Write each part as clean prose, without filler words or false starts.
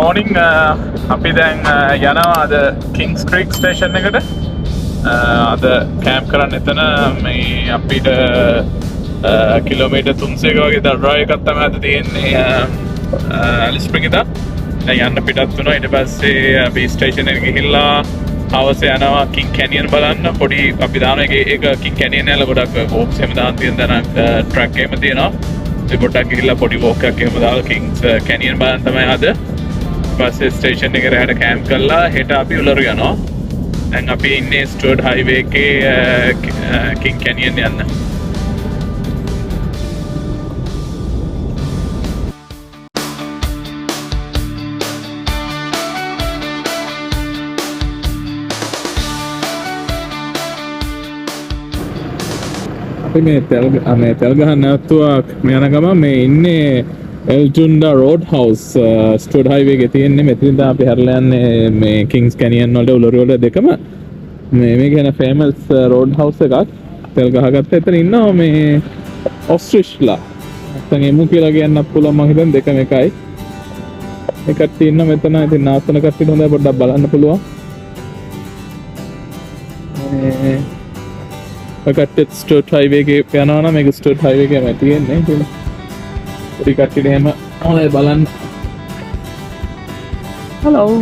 morning. අපි දැන් යනවා අද Kings Creek station එකට. අද කැම්ප් කරන්න එතන මේ අපිට කිලෝමීටර් 300ක වගේ drive එකක් තමයි අද තියෙන්නේ Alice Springs ඉඳන්. දැන් යන්න පිටත් වුණා. ඊට පස්සේ අපි station එකට ගිහිල්ලා හවස යනවා King Canyon බලන්න. පොඩි අපි දාන ඒක King Canyon වල ගොඩක් walks එහෙම දාන තියෙන තැනක් track එකම තියෙනවා. ඒ පොඩ්ඩක් ගිහිල්ලා පොඩි walk එකක් එහෙම දාලා Kings Canyon බලන්න තමයි අද. ඊපස්සේ ස්ටේෂන් එකේ රැහැට කැම්ප් කරලා හෙට අපි උලරු යනවා. දැන් අපි ඉන්නේ ස්ටුවර්ට් හයිවේ එකේ King Canyon යන්න. අපි මේ තෙල් ගහන්න නැවතුවා මේ යන ගමන් මේ ඉන්නේ එල්ටුන්ඩා රෝඩ් හවුස් ස්ටුවර්ට් හයිවේ එකේ තියෙන්නේ. මෙතනින් අපි හැරලා යන්නේ මේ කිංස් කැනියන් වලට උලරු වල දෙකම. මේ කියන ෆේමස් රෝඩ් හවුස් එකක්. තෙල් ගහගත්ත එතන ඉන්නවා මේ ඔස්ට්‍රිච්ලා. නැත්නම් එමු කියලා කියන්නත් පුළුවන්. මම හිතන්නේ දෙකම එකයි. එකක් තියෙන මෙතන ඉතින් නාස්තන කට්ටියට හොඳයි පොඩ්ඩක් බලන්න පුළුවන්. කට්ටියත් ස්ටුවර්ට් හයිවේ එකේ යනවා නම් මේක ස්ටුවර්ට් හයිවේ එකේම තියෙන්නේ. පොඩි කට්ටියට එහෙම හොඳයි බලන්න. හලෝ.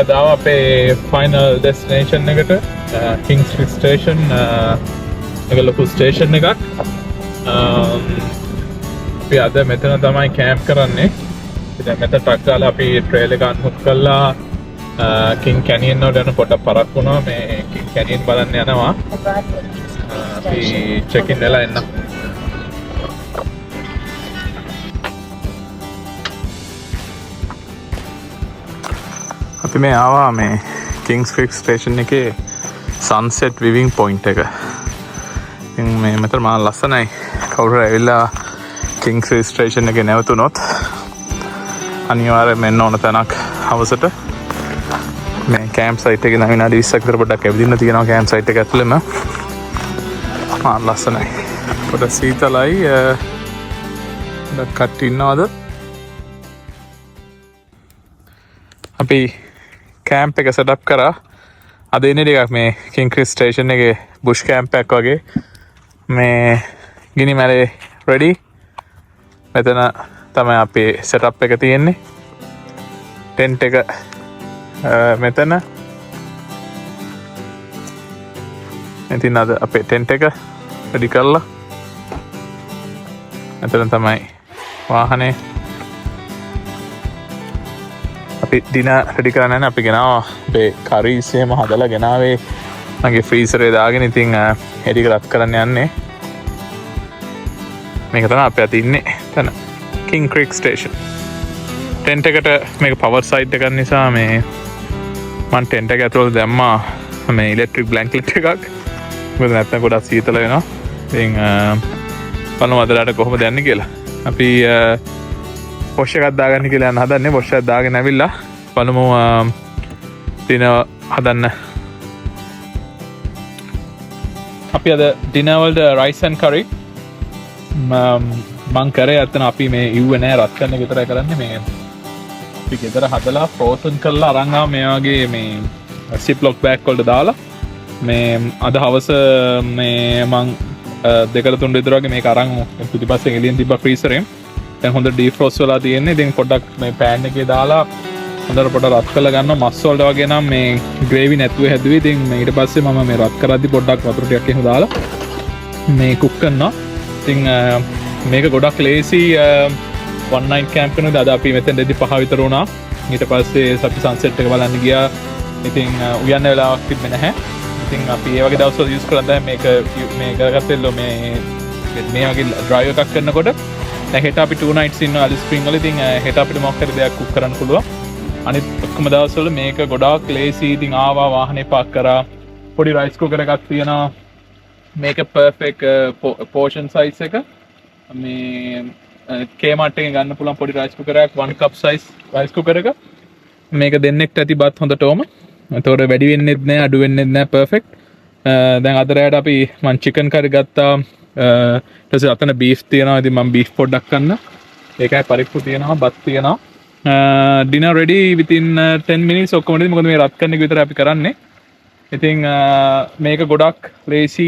දාව අපේ ෆයිනල් ඩෙස්ටිනේෂන් එකට කිංස් ක්‍රීක් ස්ටේෂන් එක ලොකු ස්ටේෂන් එකක්. අපි අද මෙතන තමයි කැම්ප් කරන්නේ. ඉතින් මෙතන ට්‍රක් දාලා අපි ට්‍රේල් එක අන්හුක් කළා කිං කැනියන් වලට යන පොඩක් පරක් වුණා. මේ කිං කැනියන් බලන්න යනවා. අපි චෙක් ඉන් වෙලා එන්න. අපි මේ ආවා මේ කිංස් ක්‍රීක් ස්ටේෂන් එකේ සන්සෙට් විවිං පොයින්ට් එක. ඉතින් මේ මෙතන මා ලස්සනයි. කවුරු ඇවිල්ලා කිංස් ක්‍රීක් ස්ටේෂන් එකේ නැවතුනොත් අනිවාර්යයෙන් මෙන්න ඕන තැනක් හවසට මේ කැම්ප් සයිට් එකේ නම් විනාඩි 20ක් විතර පොඩ්ඩක් ඇවිදින්න තියෙනවා කැම්ප් සයිට් එක ඇතුළෙම. මා ලස්සනයි. පොඩ සීතලයි. කට්ටිය ඉන්නවද? අපි කැම්ප් එක සෙට් අප් කරා. අද ඉන්නේ ටිකක් මේ කිංස් ක්‍රීක් ස්ටේෂන් එකේ බුෂ් කැම්ප් එකක් වගේ. මේ ගිනි මැලේ රෙඩි. මෙතන තමයි අපේ සෙටප් එක තියෙන්නේ. ටෙන්ට් එක මෙතන. ඉතින් අද අපේ ටෙන්ට් එක රෙඩි කරලා මෙතන තමයි වාහනේ. අපි ඩිනර් රෙඩි කරන්න යන අපි ගෙනාවා අපේ කරීස් එහෙම හදලා ගෙනාවේ මගේ ෆ්‍රීසරේ දාගෙන. ඉතින් හෙඩි රත් කරන්න යන්නේ. මේක තමයි අපි අද ඉන්නේ තන කිංස් ක්‍රීක් ස්ටේෂන්. ටෙන්ට් එකට මේක පවර් සයිඩ් එකක් නිසා මේ මම ටෙන්ට් එක ඇතුළට දැම්මා මේ ඉලෙක්ට්‍රික් බ්ලැන්කට් එකක්. මොකද නැත්නම් ගොඩක් සීතල වෙනවා. ඉතින් බලමු අදලාට කොහොමද යන්නේ කියලා. අපි පොෂ් එකක් දාගන්න කියලා යන හදන්නේ. පොෂ් එකක් දාගෙන ඇවිල්ලා බලමු ඩිනර් හදන්න. අපි අද ඩිනර් වලට රයිස් ඇන්ඩ් කරි මං කරේ. අතන අපි මේ ඉව්වේ නෑ රත් කරන එක විතරයි කරන්නේ. මේ අපි ගෙදර හදලා ෆ්‍රෝසන් කරලා අරන් ආව මේ වගේ මේ සිප්ලොක් බෑග් වලට දාලා මේ අද හවස මේ මං 2-3 විතර වගේ මේක අරන් පිටිපස්සෙන් එළියෙන් තිබ්බා ෆ්‍රීසරෙන්. දැන් හොඳ ඩීෆ්‍රොස්ට් වෙලා තියෙන්නේ. ඉතින් පොඩ්ඩක් මේ පෑන් එකේ දාලා හොඳට පොඩ්ඩක් රත් කරලා ගන්නවා. මස් වලට වගේ නම් මේ ග්‍රේවි නැතුව හැදුවේ. ඉතින් ඊට පස්සේ මම මේ රත් කරද්දි පොඩ්ඩක් වතුර ටිකක් එහෙම දාලා මේ කුක් කරනවා. ඉතින් මේක ගොඩක් ලේසි one night camp කරනද. අද අපි මෙතෙන් දෙදි 5 විතර වුණා. ඊට පස්සේ අපි සන්සෙට් එක බලන්න ගියා. ඉතින් උයන්න වෙලාවක් තිබ්බේ නැහැ. ඉතින් අපි ඒ වගේ දවස්වල යූස් කරලා මේක කරගත්තෙල්ලෝ මේ වගේ ඩ්‍රයිව් එකක් කරනකොට. දැන් හෙට අපි 2 nights ඉන්නවා Alice Springs වල. ඉතින් හෙට අපිට මොකක් හරි දෙයක් කුක් කරන්න පුළුවන්. අනිත් ඔක්කොම දවස්වල මේක ගොඩාක් ලේසි. ඉතින් ආවා වාහනේ පාක් කරා. පොඩි රයිස් කුකර් එකක් තියෙනවා. මේක පර්ෆෙක්ට් පෝෂන් සයිස් එක. මේ කේමාර්ට් එකෙන් ගන්න පුළුවන් පොඩි රයිස් කුකර් එකක් 1 cup size රයිස් කුකර් එක. මේක දෙන්නෙක්ට ඇති බත් හොඳටම. එතකොට වැඩි වෙන්නෙත් නෑ අඩු වෙන්නෙත් නෑ පර්ෆෙක්ට්. දැන් අද රෑට අපි මං චිකන් කරි ගත්තා. ඊට පස්සේ අතන බීෆ් තියෙනවා. ඉතින් මම බීෆ් පොඩ්ඩක් කන්න. ඒකයි පරිප්පු තියෙනවා, බත් තියෙනවා. ඩිනර් රෙඩි within 10 minutes ඔක්කොම ready. මොකද මේ රත් කරන එක විතරයි අපි කරන්නේ. ඉතින් මේක ගොඩක් ලේසි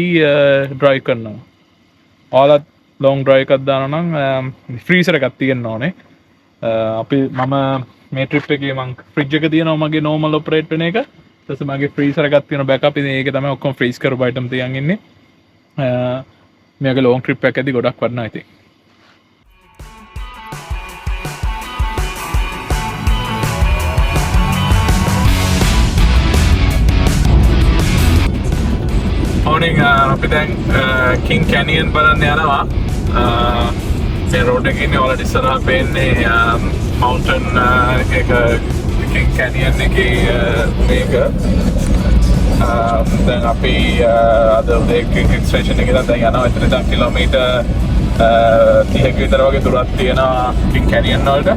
ඩ්‍රයිව් කරනවා. ඔයාලත් ලොන්ග් ඩ්‍රයිව් එකක් දානවා නම් ෆ්‍රීසර් එකක් තියෙන්න ඕනේ. මම මේ ට්‍රිප් එකේ මං ෆ්‍රිජ් එක තියෙනවා මගේ නෝමල් ඔපරේට් වෙන එක. ඊට පස්සේ මගේ ෆ්‍රීසර් එකක් තියෙනවා බෑකප්. ඉතින් ඒක තමයි ඔක්කොම ෆ්‍රීස් කරපු අයිටම් තියන් ඉන්නේ. මේක ලොන්ග් ට්‍රිප් එකක් ඇති ගොඩක් වටිනවා ඉතින්. morning අපි දැන් King Canyon බලන්න යනවා. මේ රෝඩ් එකේ ඉන්නේ ඔයාලට ඉස්සරහා පේන්නේ mountain එක King Canyon එකේ මේක. දැන් අපි අද King station එකේ දැන් යනවා. එතන දැන් කිලෝමීටර් 30ක විතර වගේ දුරක් තියෙනවා King Canyon වලට.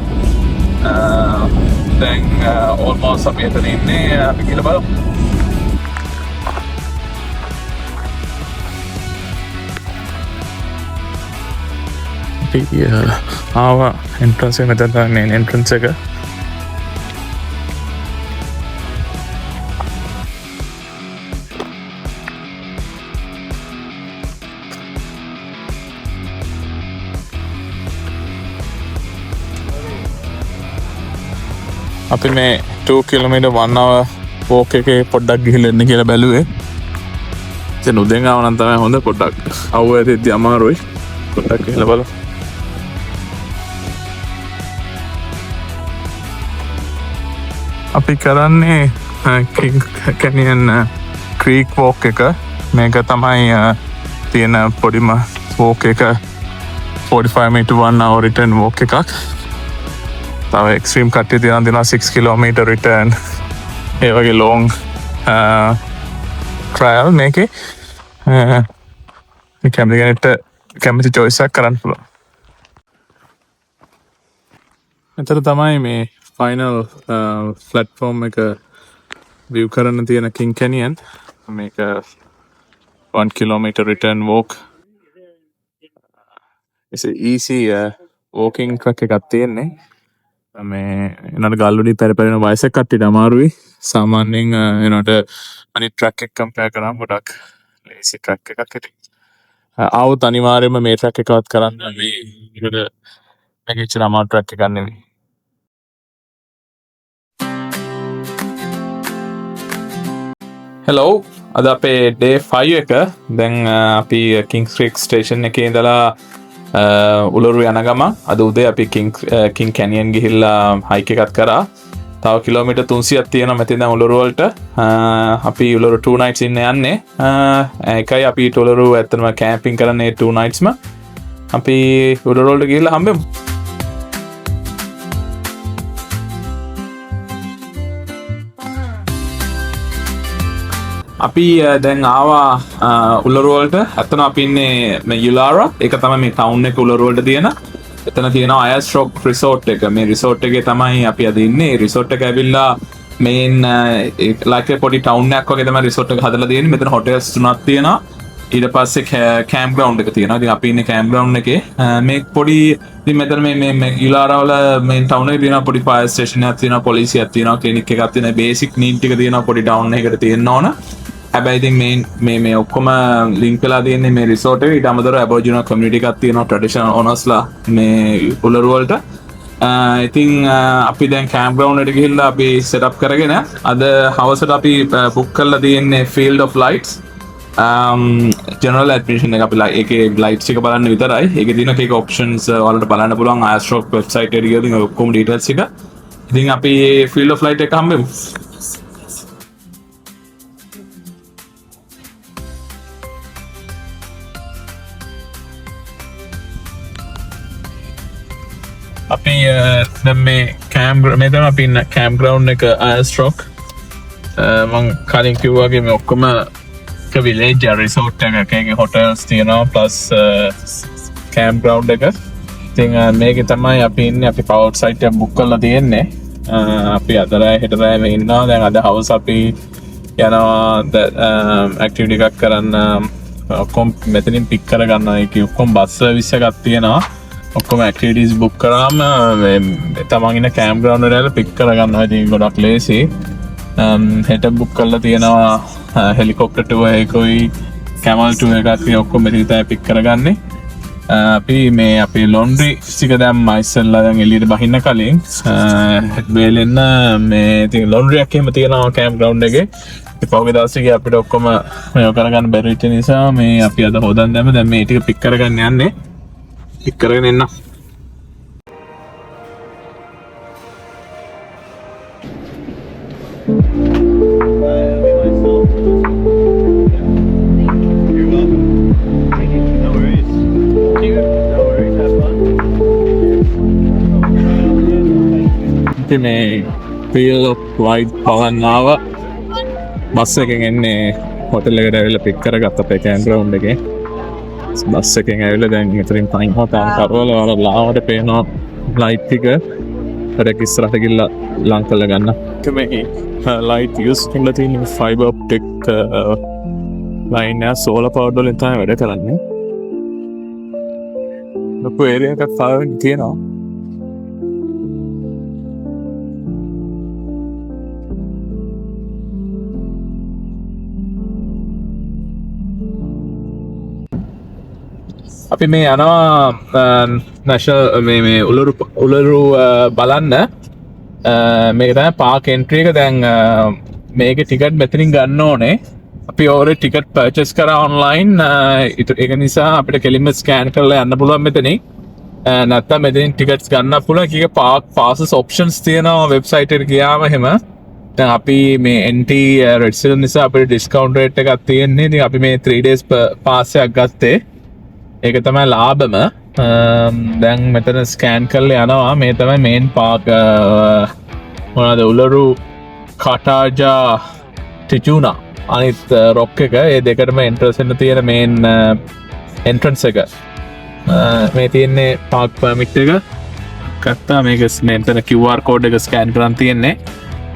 දැන් almost අපි එතන ඉන්නේ. අපි කියලා බලමු. ආවා එන්ට්‍රන්ස් එක මෙතන තමයි එන්ට්‍රන්ස් එක. අපි මේ 2 කිලෝමීටර් 1 hour walk එකේ පොඩ්ඩක් ගිහිල්ලා එන්න කියලා බැලුවේ. ඉතින් උදෙන් ආව නම් තමයි හොඳ. පොඩ්ඩක් අවුව ඇතිද්දි අමාරුයි. පොඩ්ඩක් ගිහිල්ලා බලමු. අපි කරන්නේ King Canyon Creek walk එක. මේක තමයි තියෙන පොඩිම walk එක. 45 meter 1 hour return walk එකක්. තව extreme කට්ටිය තියෙනවා 6 kilometer return. ඒ වගේ long trial මේකේ. මේ කැමති කෙනෙක්ට කැමති choice එකක් කරන්න පුළුවන්. එතන තමයි මේ final platform එක view කරන්න තියෙන King Canyon. මේක 1 kilometer return walk. It's an easy walking track එකක් තියෙන්නේ. මේ එනට ගල්වලින් පෙරපෙරෙන වයසක කට්ටියට අමාරුයි. සාමාන්‍යයෙන් එනට අනිත් track එක compare කරාම ගොඩක් lazy track එකක් ඇති. ආවොත් අනිවාර්යයෙන්ම මේ track එකවත් කරන්න. මේක ඉච්චර අමාරු track එකක් නෙවෙයි. හෙලෝ අද අපේ ඩේ 5 එක. දැන් අපි Kings Creek ස්ටේෂන් එකේ ඉඳලා උලුරු යන ගම. අද උදේ අපි King Canyon ගිහිල්ලා හයික් එකක් කරා. තව කිලෝමීටර් 300ක් තියෙනවා මෙතන දැන් උලුරු වලට. අපි උලුරු 2 nights ඉන්න යන්නේ. ඒකයි අපි උලුරු ඇත්තටම කැම්පින් කරන්නේ 2 nightsම. අපි උලුරු වලට ගිහිල්ලා හම්බෙමු. අපි දැන් ආවා උලුරු වලට. ඇත්තටම අපි ඉන්නේ මේ යුලාරා. ඒක තමයි මේ ටවුන් එක උලුරු වලට තියෙන. එතන තියෙනවා අයස්ට්‍රොක් රිසෝට් එක. මේ රිසෝට් එකේ තමයි අපි අද ඉන්නේ. රිසෝට් එක ඇවිල්ලා මේන් ලයික් පොඩි ටවුන් එකක් වගේ තමයි රිසෝට් එක හදලා තියෙන්නේ. මෙතන හොටෙල්ස් 3ක් තියෙනවා. ඊට පස්සේ කැම්ප් ග්‍රවුන්ඩ් එක තියෙනවා. ඉතින් අපි ඉන්නේ කැම්ප් ග්‍රවුන්ඩ් එකේ. මේ පොඩි ඉතින් මෙතන මේ යුලාරා වල මේන් ටවුන් එකේ තියෙනවා පොඩි ෆයර් ස්ටේෂන් එකක් තියෙනවා, පොලිසියක් තියෙනවා, ක්ලිනික් එකක් තියෙනවා. බේසික් නීඩ් ටික තියෙනවා පොඩි ටවුන් එකකට තියෙන්න ඕන. හැබැයි ඉතින් මේ ඔක්කොම ලින්ක් වෙලා තියෙන්නේ මේ රිසෝට් එකේ. ඊට අමතරව ඇබෝරිජිනල් කමියුනිටි එකක් තියෙනවා ට්‍රැඩිෂනල් ඕනර්ස්ලා මේ උලුරු වලට. ඉතින් අපි දැන් කැම්ප් ග්‍රවුන්ඩ් එකට ගිහිල්ලා අපි සෙට් අප් කරගෙන අද හවසට අපි බුක් කරලා තියෙන්නේ Field of Lights. General admission එක අපි ඒකේ ලයිට්ස් එක බලන්න විතරයි. ඒකේ තියෙන කේක ඔප්ෂන්ස් ඔයාලට බලන්න පුළුවන් අයස්ට්‍රොක් වෙබ්සයිට් එකේ ගිහින් ඔක්කොම ඩීටේල්ස් එක. ඉතින් අපි Field of Light එක හම්බෙමු. අපි මේ මෙතන අපි ඉන්න කැම්ප් ග්‍රවුන්ඩ් එක අයස්ට්‍රොක්. මම කලින් කිව්වා වගේ මේ ඔක්කොම එක විලේජ් රිසෝට් එකක ඒකේ හොටෙල්ස් තියෙනවා ප්ලස් කැම්ප් ග්‍රවුන්ඩ් එක. ඉතින් මේකේ තමයි අපි ඉන්නේ. අපි පවර් සයිට් එක බුක් කරලා තියෙන්නේ. අපි අදරෑ හෙටරෑම ඉන්නවා දැන් අද හවස අපි යනවා ඇක්ටිවිටි එකක් කරන්න ඔක්කොම් මෙතනින් පික් කරගන්න එක ඔක්කොම් බස් සර්විස් එකක් තියෙනවා ඔක්කොම ඇක්ටිවිටීස් බුක් කරාම තමන්ගෙන කෑම් ග්‍රවුන්ඩ් වල පික් කරගන්නවා ඉතින් ගොඩක් ලේසි හෙට බුක් කරලා තියෙනවා හෙලිකොප්ටර් ටුවර් එකකුයි කැමල් ටුවර් එකක් ඔක්කොම මෙතන තමයි පික් කරගන්නේ අපි මේ අපේ ලොන්ඩ්‍රි ටික දැම්මා ඉස්සෙල්ලා දැන් එළියට බහින්න කලින් වේලෙන්න මේ ඉතින් ලොන්ඩ්රි එකක් එහෙම තියෙනවා කෑම් ග්‍රවුන්ඩ් එකේ පහුගිය දවසේ අපිට ඔක්කොම මේක කරගන්න බැරි වෙච්ච නිසා මේ අපි අද හොදන් දැම්ම දැන් මේ ටික පික් කරගන්න යන්නේ පික් කරගෙන එන්න මේ Wheel of Light පවන්නාව බස් එකෙන් එන්නේ හොටල් එකට ඇවිල්ලා පික් කරගත්ත අපේ කෑම් ග්‍රවුන්ඩ් එකේ බස් එකෙන් ඇවිල්ලා දැන් මෙතනින් පයින් හොටල් කරවල වල ලාවට පේනවා ලයිට් ටික හරක් ඉස්සරහට ගිහලා ලං කරලා ගන්න මේ ලයිට් යූස් කරලා තියෙන ෆයිබර් ඔප්ටික් ලයින් එක සෝලර් පවර් වලින් තමයි වැඩ කරන්නේ ලොකු ඒරියා එකක් ෆාවෙන් තියෙනවා අපි මේ යනවා නැෂනල් මේ උලරු බලන්න මේක තමයි පාක් එන්ට්‍රි එක දැන් මේකේ ටිකට් මෙතනින් ගන්න ඕනේ අපි ඕරේ ටිකට් පර්චේස් කරා ඔන්ලයින් ඒක නිසා අපිට කෙලින්ම ස්කෑන් කරලා යන්න පුළුවන් මෙතනින් නැත්නම් මෙතනින් ටිකට්ස් ගන්න පුළුවන් එක පාක් පාසස් ඔප්ෂන්ස් තියෙනවා වෙබ්සයිට් එකට ගියාම එහෙම දැන් අපි මේ NT රෙඩ්සිලන් නිසා අපිට ඩිස්කවුන්ට් රේට් එකක් තියෙන්නේ ඉතින් අපි මේ 3 days පාස් එකක් ගත්තේ ඒක තමයි ලාභම දැන් මෙතන ස්කෑන් කරලා යනවා මේ තමයි මේන් පාක් මොනවාද උලරු කටාජා ටිචුනා අනිත් රොක් එක ඒ දෙකටම එන්ට්‍රන්ස් වෙන්න තියෙන මේන් එන්ට්‍රන්ස් එක මේ තියෙන්නේ පාක් පර්මිට් එක ගත්තා මේක මෙතන QR කෝඩ් එක ස්කෑන් කරන් තියෙන්නේ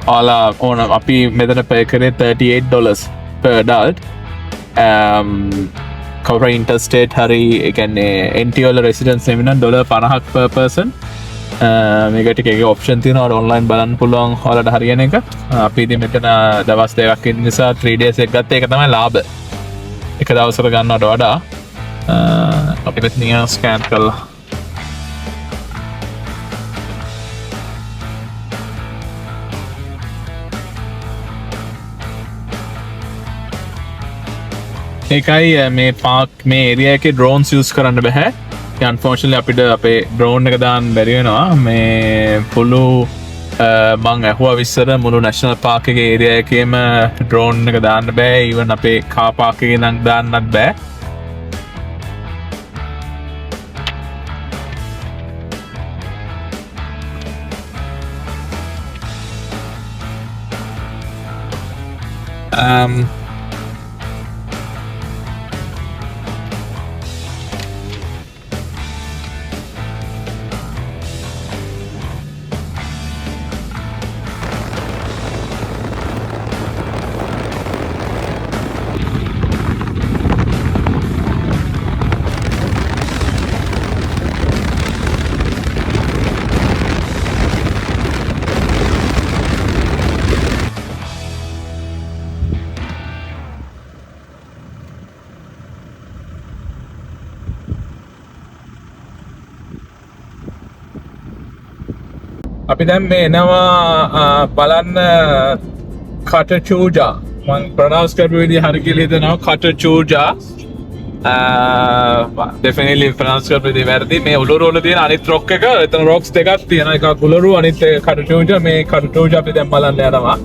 ඔයාලා ඕන අපි මෙතන පේ කරේ $38 per adult කවර ඉන්ටර්ස්ටේට් හරි එකන්නේ එන්ටිවල රෙසිඩන්ස් එමින $50 per person මේකට එක ඔප්ෂන් තියෙනවා ඔන්ලයින් බලන්න පුළුවන් හොලට හරියන එක අපි ඉතින් මෙතන දවස් දෙකක් ඉන්න නිසා 3 days එක ගත්ත එක තමයි ලාභ එක දවසකට ගන්නවට වඩා අපි මෙතන ස්කෑන් කරලා ඒකයි මේ පාක් මේ ඒරියා එකේ ඩ්‍රෝන්ස් යූස් කරන්න බෑ අන්ෆෝර්චුනේට්ලි අපිට අපේ ඩ්‍රෝන් එක දාන්න බැරි වෙනවා මේ පුළු මං ඇහුවා විස්සර මුළු නැෂනල් පාක් එකේ ඒරියා එකේම ඩ්‍රෝන් එක දාන්න බෑ ඊවන් අපේ කාර් පාක් එකේ නම් දාන්නත් බෑ අපි දැන් මේ එනවා බලන්න කටචූජා මං ප්‍රනවුන්ස් කරපු විදිහ හරි කියලා හිතනවා කටචූජා definitely ප්‍රනවුන්ස් කරපු විදිහ වැරදි මේ උලුරු වල තියෙන අනිත් රොක් එක එතන රොක්ස් දෙකක් තියෙනවා එකක් උලුරු අනිත් එක කටචූජා මේ කටචූජා අපි දැන් බලන්න යනවා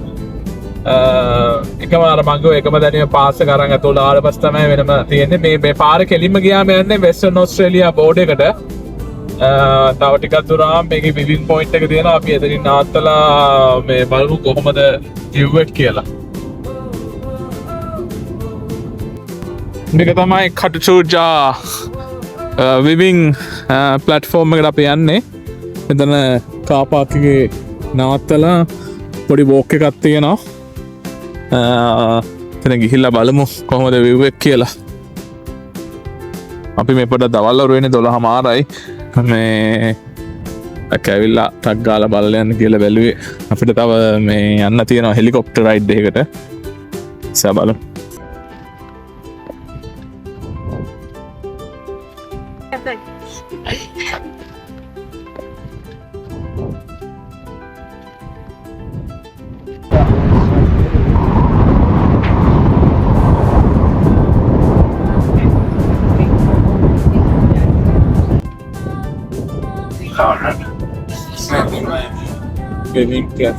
එකම අර මංගෝ එකම දැනිය පාස් එක අරන් ඇතුළට ආවට පස්සේ තමයි වෙනම තියෙන්නේ මේ පාර කෙලින්ම ගියාම යන්නේ වෙස්ටර්න් ඕස්ට්‍රේලියා බෝඩ් එකට තව ටිකක් දුරාම මේකේ විවින් පොයින්ට් එක තියෙනවා අපි එතනින් නවත්තලා මේ බලමු කොහොමද view එක කියලා මේක තමයි කටචූජා විවින් ප්ලැට්ෆෝම් එකට අපි යන්නේ මෙතන කාර් පාක් එකේ නවත්තලා පොඩි වෝක් එකක් තියෙනවා. එතන ගිහිල්ලා බලමු කොහොමද view එක කියලා. අපි මේ පොඩ දවල් වරු වෙන්නේ 12:00යි. මේ කැවිල්ලා ටක් ගාලා බලලා යන්න කියලා බැලුවේ. අපිට තව මේ යන්න තියෙනවා හෙලිකොප්ටර් රයිඩ් එකකට. ඉතින් බලමු.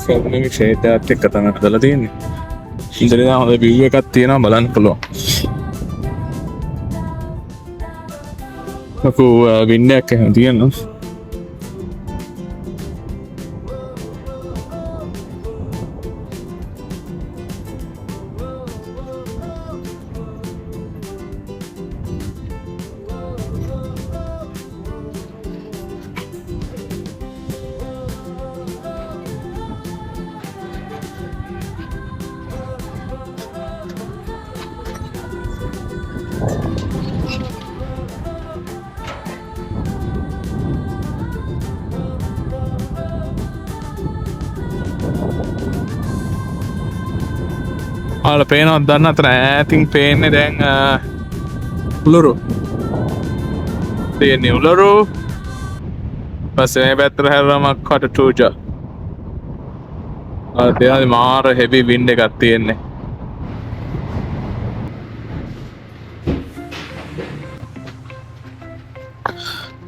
ෆෝර්ම ෂේටත් එක්ක තමයි හදලා තියෙන්නේ. ඉතින් හොඳ view එකක් තියෙනවා බලන්න පුළුවන්. ලොකු වින්ඩෝ එකක් එහෙම තියෙනවා. ආල පේනවත් දන්න අතර ඈතින් පේන්නේ දැන් උලුරු තියෙන්නේ උලුරු පස්සේ මේ පැත්තට හැරුවම කටුටුජා දෙයාලි මාර හෙවි වින්ඩ් එකක් තියෙන්නේ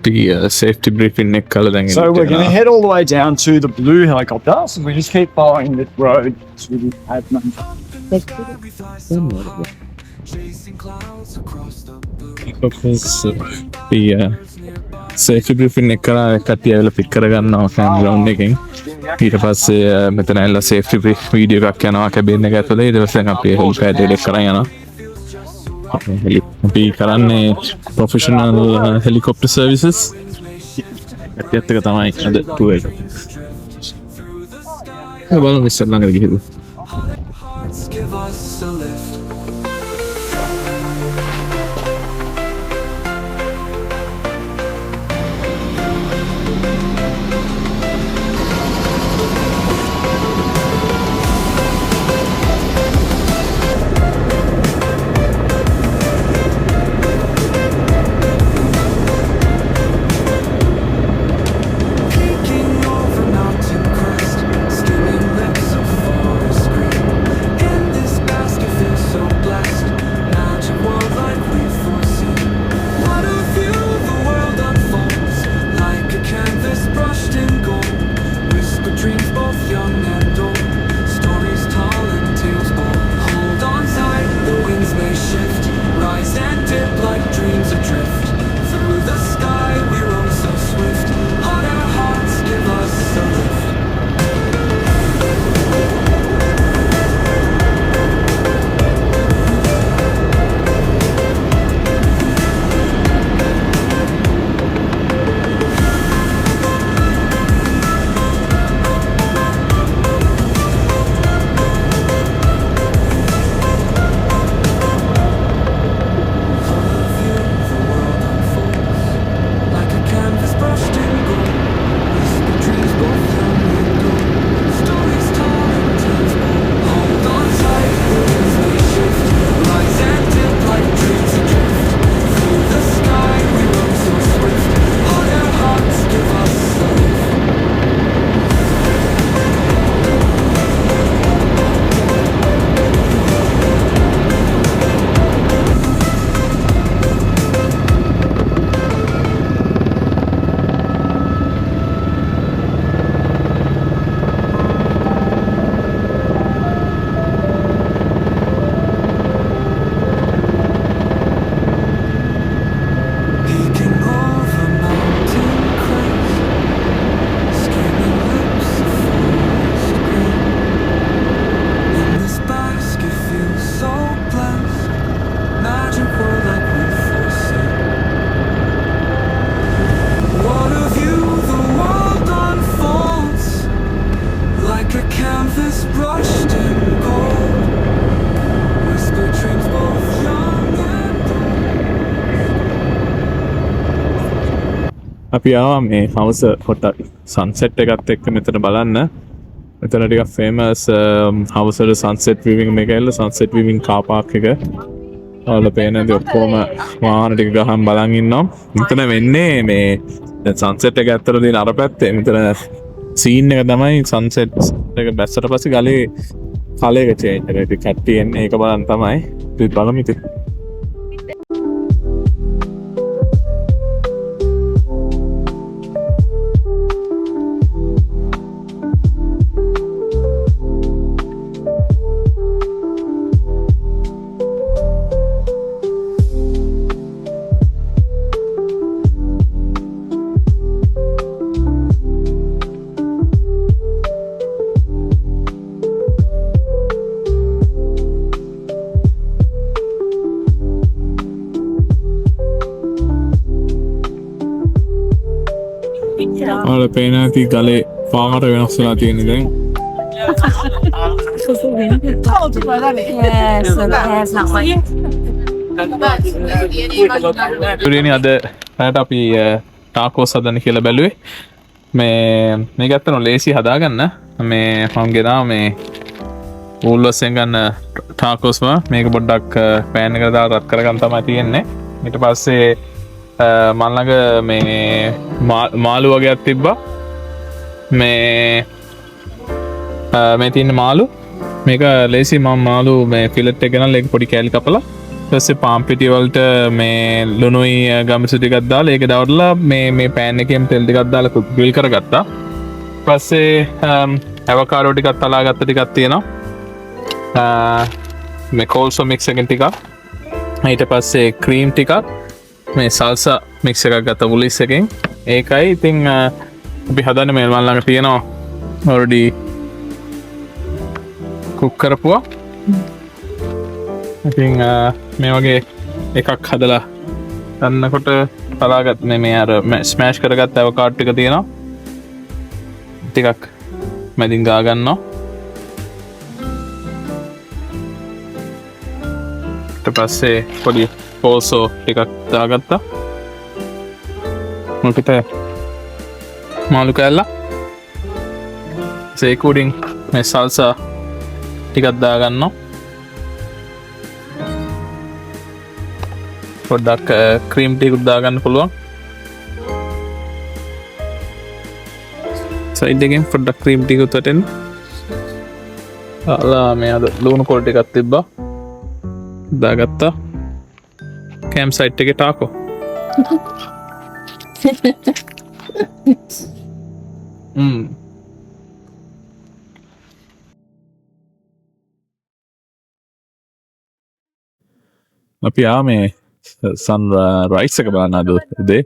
the safety briefing එක කළා දැන් So we're going to head all the way down to the blue helicopter. So we just keep following the road to the pavement. Safety briefing එක කරා කට්ටිය ඇවිල්ලා පික් කරගන්නවා කැම් ග්‍රවුන්ඩ් එකෙන් ඊට පස්සේ මෙතන ඇවිල්ලා සේෆ්ටි බ්‍රීෆ් වීඩියෝ එකක් යනවා කැබින් එක ඇතුලේ ඊට පස්සේ අපි හෙලිපෑඩ් එකට කරන් යනවා අපි කරන්නේ ප්‍රොෆෙෂනල් හෙලිකොප්ටර් සර්විසස් කට්ටියත් එක තමයි අද ටූර් එක බලමු ඉස්සර ළඟට ගිහින් Give us a lift. Peeking over mountain crest, skimming lips of forest green. In this basket filled අපි ආවා මේ හවස පොට්ටක් සන්සෙට් එකත් එක්ක මෙතන බලන්න. මෙතන ටිකක් ෆේමස් හවසට සන්සෙට් විවිං එක ඇවිල්ලා සන්සෙට් විවිං කාර් පාක් එක. ඔයාලා පේන දේ ඔක්කොම වාහන ටික ගහන් බලන් ඉන්නවා. මෙතන වෙන්නේ මේ දැන් සන්සෙට් එක ඇත්තට තියෙන අර පැත්තේ මෙතන සීන් එක තමයි සන්සෙට් එක බැස්සට පස්සේ ගලේ කලයක චේන්ජ් එක. ඉතින් කට්ටිය එන්නේ ඒක බලන් තමයි. ඉතින් බලමු ඉතින්. ඔයාලා පේන ඇති ගලේ පාට වෙනස් වෙලා තියෙන දැන්. අද පැයට අපි ටාකෝස් හදන්න කියලා බැලුවේ. මේක ඇත්තටම ලේසි හදාගන්න. මේ මම ගෙනා මේ ඌල්වස්ෙන් ගන්න ටාකෝස්ම මේක පොඩ්ඩක් පෑන් එකට දාලා රත් කරගන්න තමයි තියෙන්නේ. ඊට පස්සේ මන් ළඟ මේ මාළු වගේක් තිබ්බා. මේ තියෙන මාළු මේක ලේසි මම මාළු මේ ෆිලට් එක ගෙනල්ලා ඒක පොඩි කෑලි කපලා ඊට පස්සේ පාන් පිටි වලට මේ ලුණුයි ගම්සු ටිකක් දාලා ඒක දවටලා මේ පෑන් එකෙන් තෙල් ටිකක් දාලා ග්‍රිල් කරගත්තා. ඊට පස්සේ ඇවකාඩෝ ටිකක් තලා ගත්ත ටිකක් තියෙනවා. මේ කෝල්සෝ මික්ස් එකෙන් ටිකක්. ඊට පස්සේ ක්‍රීම් ටිකක් මේ සල්සා මික්ස් එකක් ගත්ත පුලිස් එකෙන්. ඒකයි ඉතින් අපි හදන්නේ මේ මල් ළඟ තියෙනවා already කුක් කරපුවා. ඉතින් මේ වගේ එකක් හදලා ගන්නකොට තලාගත් මේ අර ස්මෑෂ් කරගත්ත ඇවකාඩෝ ටික තියෙනවා. ටිකක් මැදින් ගා ගන්නවා. ඊට පස්සේ පොඩි කෝල්සෝ ටිකක් දාගත්තා. මොකද මාළු කෑල්ල ඒක උඩින් මේ සල්සා ටිකක් දාගන්නවා. පොඩ්ඩක් ක්‍රීම් ටිකක් දාගන්න පුළුවන්. සයිඩ් එකෙන් පොඩ්ඩක් ක්‍රීම් ටිකක් උතටෙන්න. මේ අද ලුණු කොළ ටිකක් තිබ්බා. දාගත්තා. කැම් සයිට් එකේ ටාකෝ. අපි මේ සන් රයිස් එක බලන්න අද උදේ.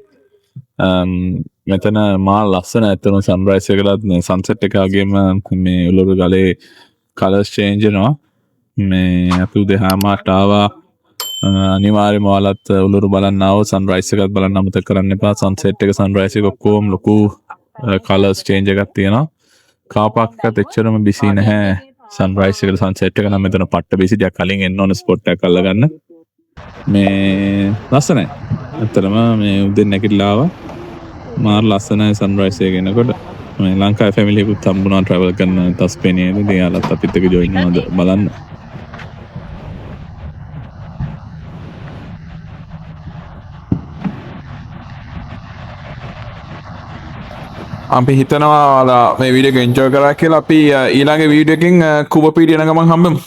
මෙතන මා ලස්සන ඇත්තන සන්රයිස් එකලත් සන්සෙට් එක වගේම මේ උළුරු ගලේ කලර්ස් චේන්ජ් වෙනවා. මේ අපි උදේ හැමකට ආවා. අනිවාර්යයෙන්ම ඔයාලත් උළුරු බලන්න ආව සන්රයිස් එකත් බලන්න අමතක කරන්න එපා. සන්සෙට් එක සන්රයිස් එක ඔක්කොම ලොකු කලර්ස් චේන්ජ් එකක් තියෙනවා. කාර් පාක් එකත් එච්චරම බිසි නැහැ. සන්රයිස් එකට සන්සෙට් එක නම් මෙතන පට්ට බිසි. ටිකක් කලින් එන්න ඕන ස්පොට් එකක් අල්ලගන්න. මේ ලස්සනයි. ඇත්තටම මේ උදේ නැගිටලා ආවා. මාර ලස්සනයි සන්රයිස් එක එනකොට. මේ ලංකාවේ ෆැමිලි එකකුත් හම්බුණා ට්‍රැවල් කරන තස්පේනියේදී. ඉතින් යාළුවත් අපිත් එක්ක ජොයින් වුණාද බලන්න. අපි හිතනවා ඔයාලා මේ වීඩියෝ එක එන්ජොයි කරා කියලා. අපි ඊළඟ වීඩියෝ එකකින් කුබ පීඩියන ගමන් හම්බෙමු.